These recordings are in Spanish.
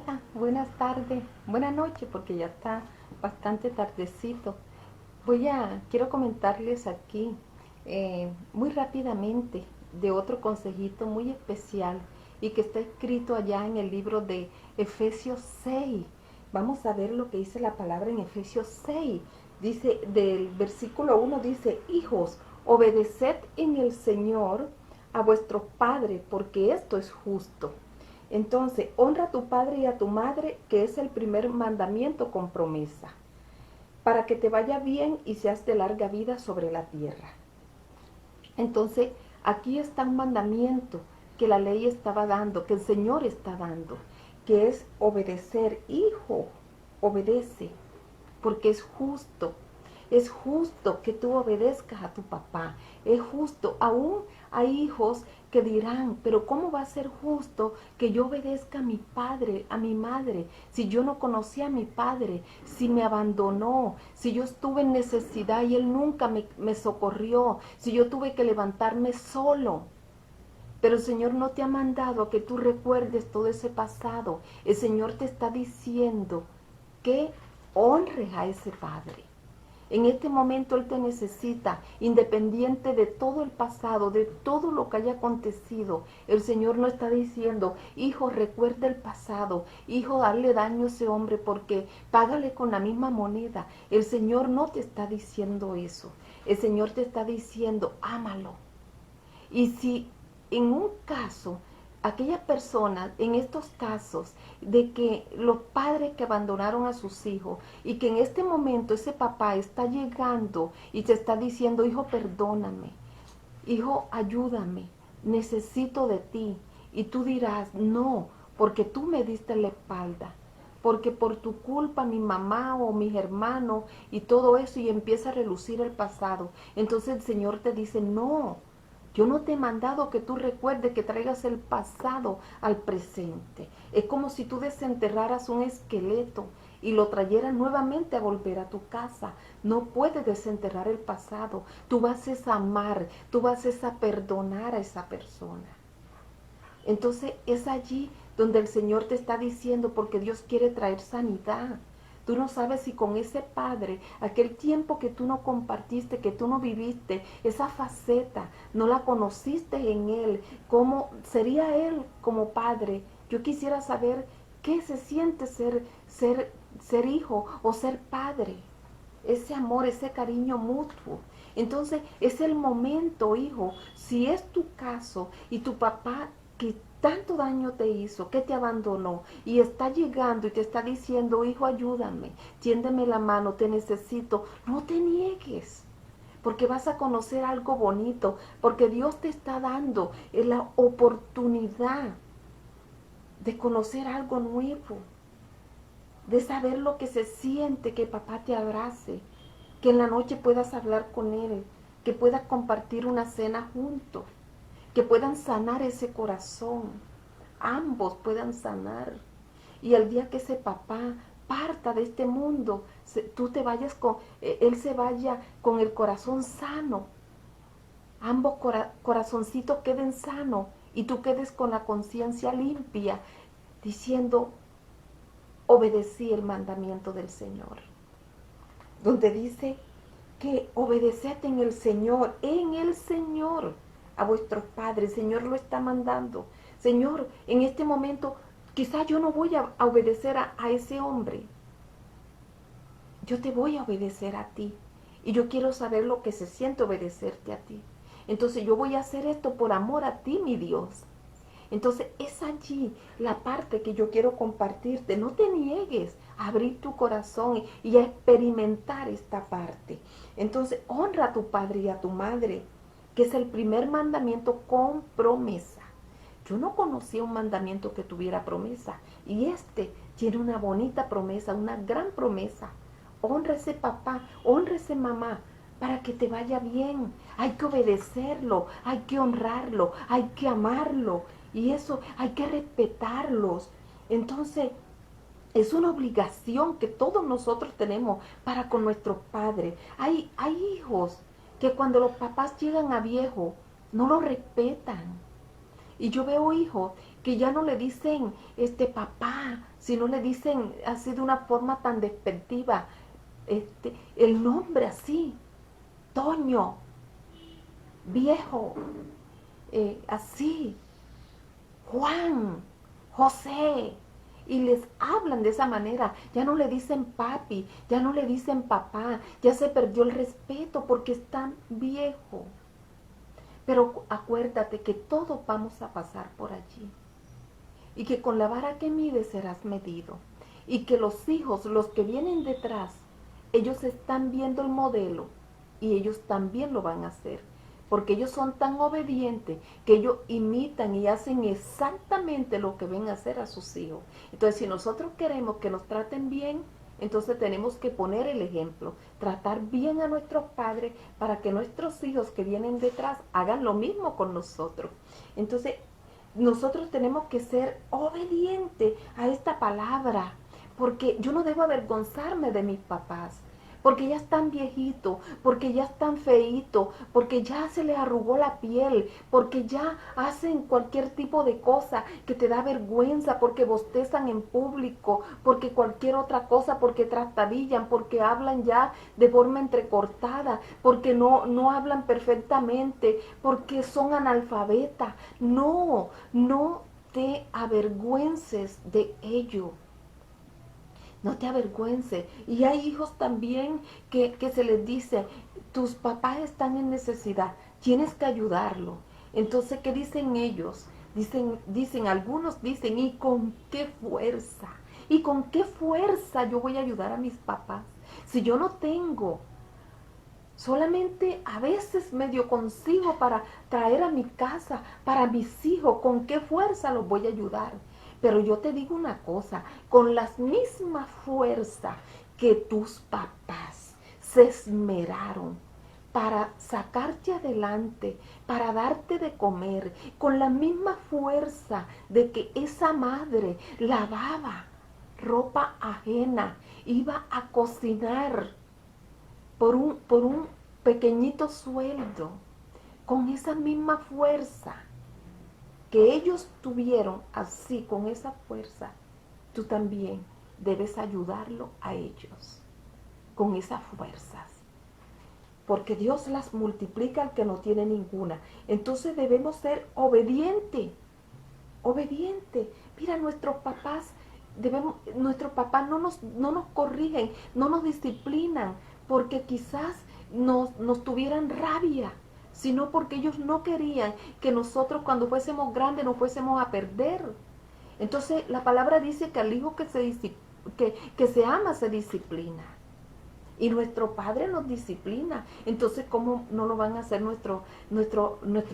Hola, buenas tardes, buenas noches, porque ya está bastante tardecito. Quiero comentarles aquí muy rápidamente de otro consejito muy especial y que está escrito allá en el libro de Efesios 6. Vamos a ver lo que dice la palabra en Efesios 6. Dice, del versículo 1 dice, hijos, obedeced en el Señor a vuestro Padre, porque esto es justo. Entonces, honra a tu padre y a tu madre, que es el primer mandamiento con promesa, para que te vaya bien y seas de larga vida sobre la tierra. Entonces, aquí está un mandamiento que la ley estaba dando, que el Señor está dando, que es obedecer. Hijo, obedece, porque es justo. Es justo que tú obedezcas a tu papá. Es justo. Aún hay hijos que dirán, pero ¿cómo va a ser justo que yo obedezca a mi padre, a mi madre, si yo no conocí a mi padre, si me abandonó, si yo estuve en necesidad y él nunca me socorrió, si yo tuve que levantarme solo? Pero el Señor no te ha mandado a que tú recuerdes todo ese pasado. El Señor te está diciendo que honres a ese Padre. En este momento Él te necesita, independiente de todo el pasado, de todo lo que haya acontecido. El Señor no está diciendo, hijo, recuerda el pasado, hijo, darle daño a ese hombre porque págale con la misma moneda. El Señor no te está diciendo eso. El Señor te está diciendo, ámalo. Y si en un caso, aquellas personas, en estos casos, de que los padres que abandonaron a sus hijos y que en este momento ese papá está llegando y te está diciendo, hijo, perdóname, hijo, ayúdame, necesito de ti. Y tú dirás, no, porque tú me diste la espalda, porque por tu culpa mi mamá o mis hermanos y todo eso, y empieza a relucir el pasado. Entonces el Señor te dice, no, yo no te he mandado que tú recuerdes, que traigas el pasado al presente. Es como si tú desenterraras un esqueleto y lo trayeras nuevamente a volver a tu casa. No puedes desenterrar el pasado. Tú vas a amar, tú vas a perdonar a esa persona. Entonces es allí donde el Señor te está diciendo, porque Dios quiere traer sanidad. Tú no sabes si con ese padre, aquel tiempo que tú no compartiste, que tú no viviste, esa faceta, no la conociste en él, cómo sería él como padre. Yo quisiera saber qué se siente ser hijo o ser padre. Ese amor, ese cariño mutuo. Entonces es el momento, hijo, si es tu caso y tu papá que tanto daño te hizo, que te abandonó y está llegando y te está diciendo, hijo, ayúdame, tiéndeme la mano, te necesito, no te niegues, porque vas a conocer algo bonito, porque Dios te está dando la oportunidad de conocer algo nuevo, de saber lo que se siente que papá te abrace, que en la noche puedas hablar con él, que puedas compartir una cena juntos, que puedan sanar ese corazón, ambos puedan sanar. Y el día que ese papá parta de este mundo, tú te vayas él se vaya con el corazón sano, ambos corazoncitos queden sanos y tú quedes con la conciencia limpia, diciendo, obedecí el mandamiento del Señor, donde dice que obedeced en el Señor, a vuestros padres. El Señor lo está mandando. Señor, en este momento, quizás yo no voy a obedecer a ese hombre. Yo te voy a obedecer a ti. Y yo quiero saber lo que se siente obedecerte a ti. Entonces yo voy a hacer esto por amor a ti, mi Dios. Entonces es allí la parte que yo quiero compartirte. No te niegues a abrir tu corazón y a experimentar esta parte. Entonces honra a tu padre y a tu madre, que es el primer mandamiento con promesa. Yo no conocía un mandamiento que tuviera promesa, y este tiene una bonita promesa, una gran promesa. Honra a ese papá, honra a esa mamá, para que te vaya bien. Hay que obedecerlo, hay que honrarlo, hay que amarlo, y eso hay que respetarlos. Entonces, es una obligación que todos nosotros tenemos para con nuestros padres. Hay hijos que cuando los papás llegan a viejo, no lo respetan. Y yo veo hijos que ya no le dicen papá, sino le dicen así de una forma tan despectiva, el nombre así, Toño, viejo, así, Juan, José, y les hablan de esa manera. Ya no le dicen papi, ya no le dicen papá, ya se perdió el respeto porque es tan viejo. Pero acuérdate que todos vamos a pasar por allí y que con la vara que mides serás medido, y que los hijos, los que vienen detrás, ellos están viendo el modelo y ellos también lo van a hacer, porque ellos son tan obedientes que ellos imitan y hacen exactamente lo que ven hacer a sus hijos. Entonces, si nosotros queremos que nos traten bien, entonces tenemos que poner el ejemplo, tratar bien a nuestros padres para que nuestros hijos que vienen detrás hagan lo mismo con nosotros. Entonces, nosotros tenemos que ser obedientes a esta palabra, porque yo no debo avergonzarme de mis papás, porque ya están viejitos, porque ya están feitos, porque ya se les arrugó la piel, porque ya hacen cualquier tipo de cosa que te da vergüenza, porque bostezan en público, porque cualquier otra cosa, porque trastabillan, porque hablan ya de forma entrecortada, porque no hablan perfectamente, porque son analfabetas. No, no te avergüences de ello. No te avergüences. Y hay hijos también que se les dice, tus papás están en necesidad, tienes que ayudarlo. Entonces, ¿qué dicen ellos? Algunos dicen, ¿y con qué fuerza? ¿Y con qué fuerza yo voy a ayudar a mis papás? Si yo no tengo, solamente a veces medio consigo para traer a mi casa, para mis hijos, ¿con qué fuerza los voy a ayudar? Pero yo te digo una cosa, con la misma fuerza que tus papás se esmeraron para sacarte adelante, para darte de comer, con la misma fuerza de que esa madre lavaba ropa ajena, iba a cocinar por un pequeñito sueldo, con esa misma fuerza que ellos tuvieron así, con esa fuerza, tú también debes ayudarlo a ellos con esas fuerzas. Porque Dios las multiplica al que no tiene ninguna. Entonces debemos ser obedientes. Obediente. Mira, nuestros papás no nos corrigen, no nos disciplinan, porque quizás nos tuvieran rabia, sino porque ellos no querían que nosotros cuando fuésemos grandes nos fuésemos a perder. Entonces la palabra dice que al hijo que se ama se disciplina. Y nuestro Padre nos disciplina. Entonces, ¿cómo no lo van a hacer nuestro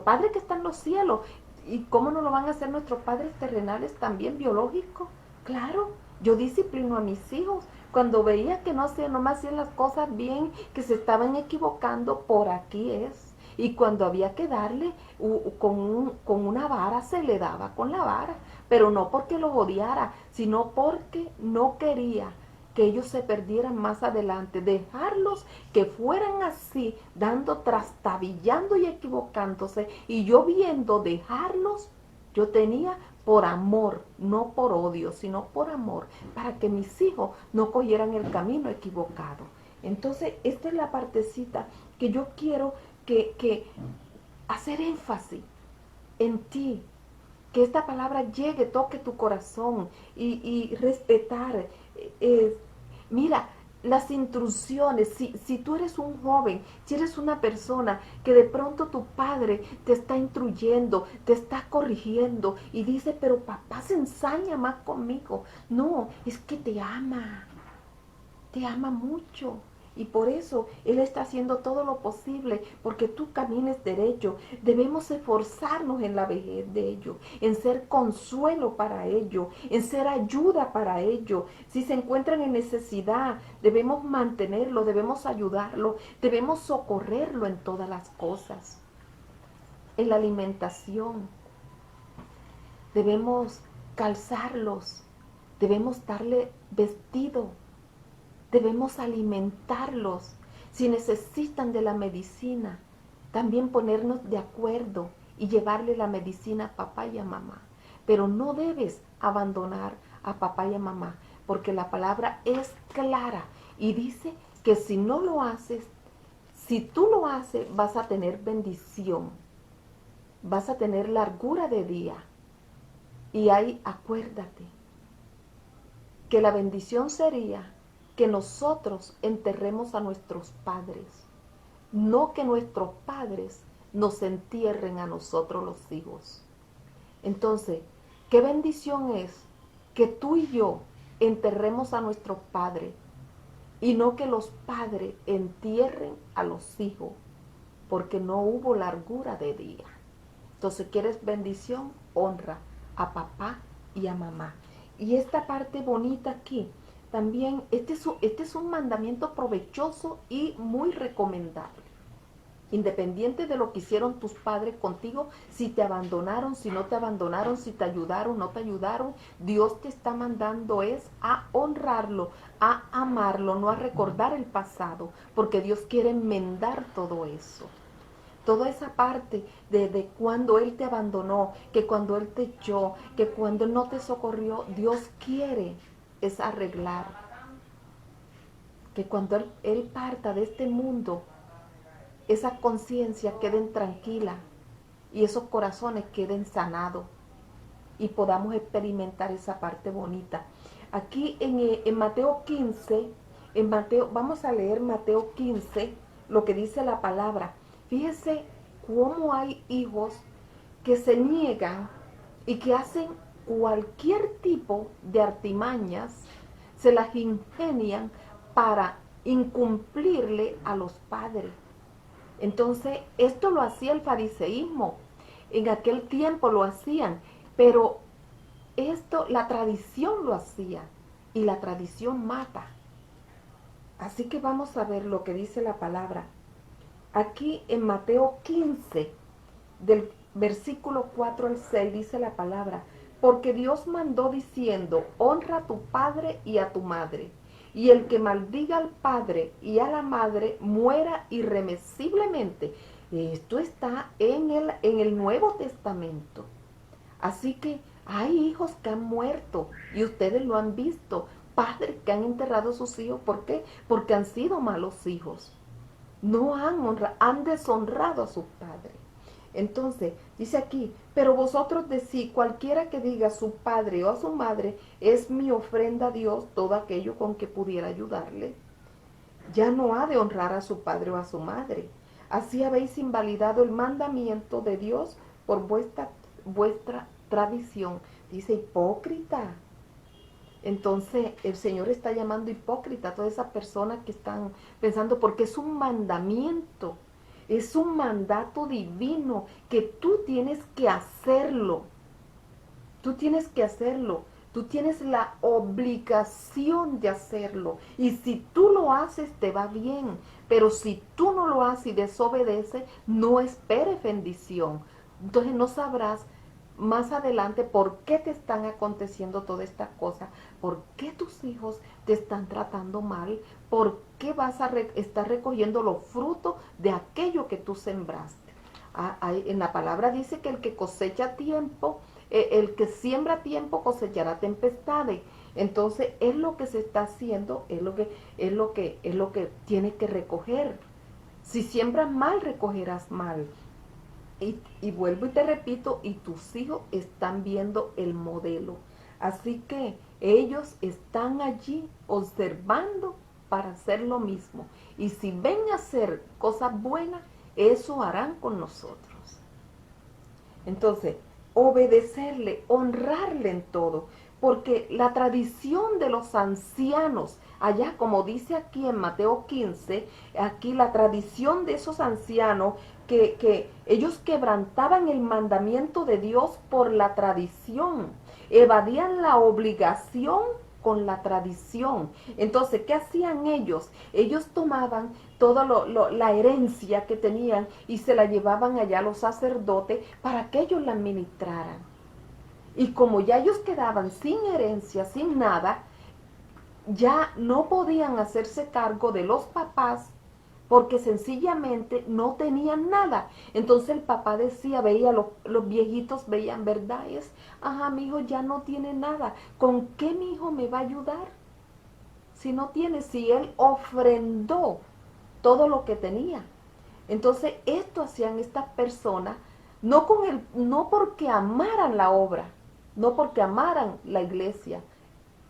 Padre que está en los cielos? ¿Y cómo no lo van a hacer nuestros padres terrenales también biológicos? Claro, yo disciplino a mis hijos. Cuando veía que no me hacían las cosas bien, que se estaban equivocando, por aquí es. Y cuando había que darle con una vara, se le daba con la vara. Pero no porque los odiara, sino porque no quería que ellos se perdieran más adelante, dejarlos que fueran así, dando, trastabillando y equivocándose, y yo viendo dejarlos, yo tenía por amor, no por odio, sino por amor, para que mis hijos no cogieran el camino equivocado. Entonces, esta es la partecita que yo quiero que hacer énfasis en ti, que esta palabra llegue, toque tu corazón y respetar. Mira, las instrucciones, si tú eres un joven, si eres una persona que de pronto tu padre te está instruyendo, te está corrigiendo y dice, pero papá se ensaña más conmigo. No, es que te ama mucho. Y por eso Él está haciendo todo lo posible porque tú camines derecho. Debemos esforzarnos en la vejez de ellos, en ser consuelo para ellos, en ser ayuda para ellos. Si se encuentran en necesidad, debemos mantenerlo, debemos ayudarlo, debemos socorrerlo en todas las cosas. En la alimentación, debemos calzarlos, debemos darle vestido, debemos alimentarlos. Si necesitan de la medicina, también ponernos de acuerdo y llevarle la medicina a papá y a mamá. pero no debes abandonar a papá y a mamá, porque la palabra es clara y dice que si no lo haces, si tú lo haces, vas a tener bendición, vas a tener largura de día. Y ahí acuérdate que la bendición sería que nosotros enterremos a nuestros padres, no que nuestros padres nos entierren a nosotros los hijos. Entonces, qué bendición es que tú y yo enterremos a nuestros padres y no que los padres entierren a los hijos, porque no hubo largura de día. Entonces, ¿quieres bendición? Honra a papá y a mamá. Y esta parte bonita aquí, también, este es un mandamiento provechoso y muy recomendable. Independiente de lo que hicieron tus padres contigo, si te abandonaron, si no te abandonaron, si te ayudaron, no te ayudaron, Dios te está mandando es a honrarlo, a amarlo, no a recordar el pasado, porque Dios quiere enmendar todo eso. Toda esa parte de cuando Él te abandonó, que cuando Él te echó, que cuando Él no te socorrió, Dios quiere es arreglar. Que cuando Él parta de este mundo, esa conciencia queden tranquila y esos corazones queden sanados y podamos experimentar esa parte bonita. Aquí en Mateo 15, vamos a leer Mateo 15, lo que dice la palabra. Fíjese cómo hay hijos que se niegan y que hacen cualquier tipo de artimañas, se las ingenian para incumplirle a los padres. Entonces, esto lo hacía el fariseísmo. En aquel tiempo lo hacían, pero esto, la tradición lo hacía y la tradición mata. Así que vamos a ver lo que dice la palabra. Aquí en Mateo 15, del versículo 4 al 6, dice la palabra, porque Dios mandó diciendo, honra a tu padre y a tu madre, y el que maldiga al padre y a la madre muera irremisiblemente. Esto está en el Nuevo Testamento. Así que hay hijos que han muerto y ustedes lo han visto, padres que han enterrado a sus hijos. ¿Por qué? Porque han sido malos hijos. No han deshonrado a sus padres. Entonces, dice aquí, pero vosotros decís, cualquiera que diga a su padre o a su madre, es mi ofrenda a Dios, todo aquello con que pudiera ayudarle, ya no ha de honrar a su padre o a su madre. Así habéis invalidado el mandamiento de Dios por vuestra tradición. Dice, hipócrita. Entonces el Señor está llamando hipócrita a todas esas personas que están pensando, porque es un mandamiento, es un mandato divino que tú tienes que hacerlo. Tú tienes que hacerlo. Tú tienes la obligación de hacerlo. Y si tú lo haces, te va bien. Pero si tú no lo haces y desobedeces, no esperes bendición. Entonces no sabrás más adelante por qué te están aconteciendo todas estas cosas, por qué tus hijos te están tratando mal, por qué vas a estar recogiendo los frutos de aquello que tú sembraste. En la palabra dice que el que cosecha a tiempo, el que siembra a tiempo cosechará tempestades. Entonces es lo que se está haciendo, es lo que tienes que recoger. Si siembras mal, recogerás mal. Y vuelvo y te repito, y tus hijos están viendo el modelo. Así que ellos están allí observando para hacer lo mismo. Y si ven a hacer cosas buenas, eso harán con nosotros. Entonces, obedecerle, honrarle en todo. Porque la tradición de los ancianos, allá como dice aquí en Mateo 15, aquí la tradición de esos ancianos, que ellos quebrantaban el mandamiento de Dios por la tradición, evadían la obligación con la tradición. Entonces, ¿qué hacían ellos? Ellos tomaban toda la herencia que tenían y se la llevaban allá a los sacerdotes para que ellos la administraran. Y como ya ellos quedaban sin herencia, sin nada, ya no podían hacerse cargo de los papás, porque sencillamente no tenían nada. Entonces el papá decía, veía, los viejitos veían, ¿verdad? Ajá, mi hijo ya no tiene nada. ¿Con qué mi hijo me va a ayudar? Si no tiene, si él ofrendó todo lo que tenía. Entonces esto hacían estas personas, no porque amaran la obra, no porque amaran la iglesia,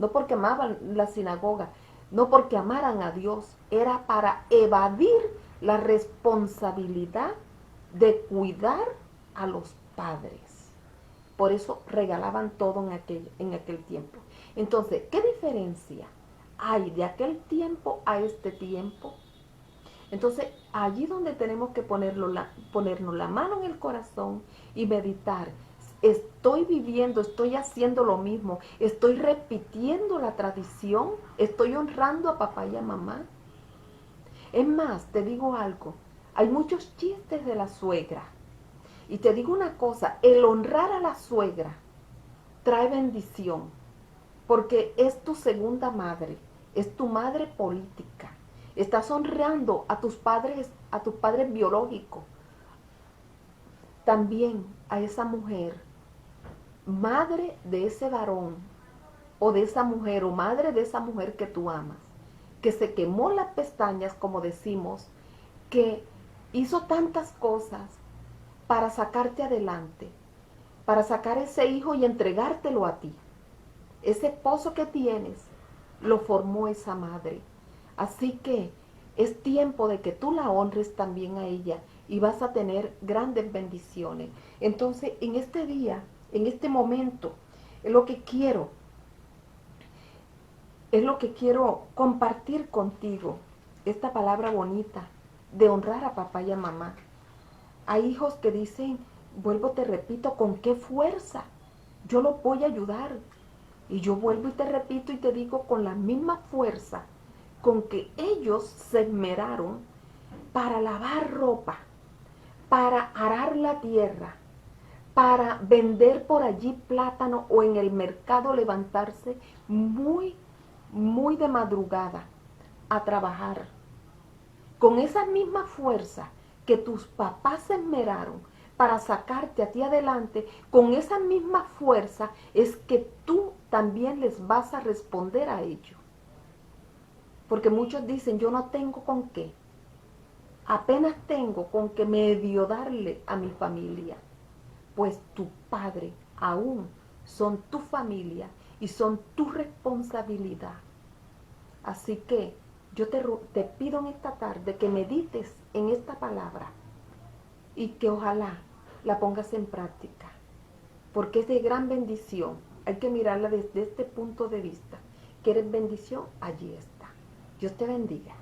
no porque amaban la sinagoga, no porque amaran a Dios, era para evadir la responsabilidad de cuidar a los padres. Por eso regalaban todo en aquel tiempo. Entonces, ¿qué diferencia hay de aquel tiempo a este tiempo? Entonces, allí donde tenemos que ponernos la mano en el corazón y meditar. Estoy viviendo, estoy haciendo lo mismo, estoy repitiendo la tradición, estoy honrando a papá y a mamá. Es más, te digo algo, hay muchos chistes de la suegra. Y te digo una cosa, el honrar a la suegra trae bendición, porque es tu segunda madre, es tu madre política. Estás honrando a tus padres biológicos. También a esa mujer, madre de ese varón, o de esa mujer, o madre de esa mujer que tú amas, que se quemó las pestañas, como decimos, que hizo tantas cosas para sacarte adelante, para sacar ese hijo y entregártelo a ti. Ese esposo que tienes, lo formó esa madre. Así que es tiempo de que tú la honres también a ella y vas a tener grandes bendiciones. Entonces, en este día, en este momento, es lo que quiero compartir contigo, esta palabra bonita de honrar a papá y a mamá. Hay hijos que dicen, vuelvo te repito, ¿con qué fuerza? Yo los voy a ayudar. Y yo vuelvo y te repito y te digo con la misma fuerza con que ellos se esmeraron para lavar ropa, para arar la tierra, para vender por allí plátano o en el mercado levantarse muy, muy de madrugada a trabajar. Con esa misma fuerza que tus papás se esmeraron para sacarte a ti adelante, con esa misma fuerza es que tú también les vas a responder a ellos. Porque muchos dicen, yo no tengo con qué. Apenas tengo con que medio darle a mi familia. Pues tu padre aún son tu familia y son tu responsabilidad. Así que yo te pido en esta tarde que medites en esta palabra y que ojalá la pongas en práctica, porque es de gran bendición. Hay que mirarla desde este punto de vista. ¿Quieres bendición? Allí está. Dios te bendiga.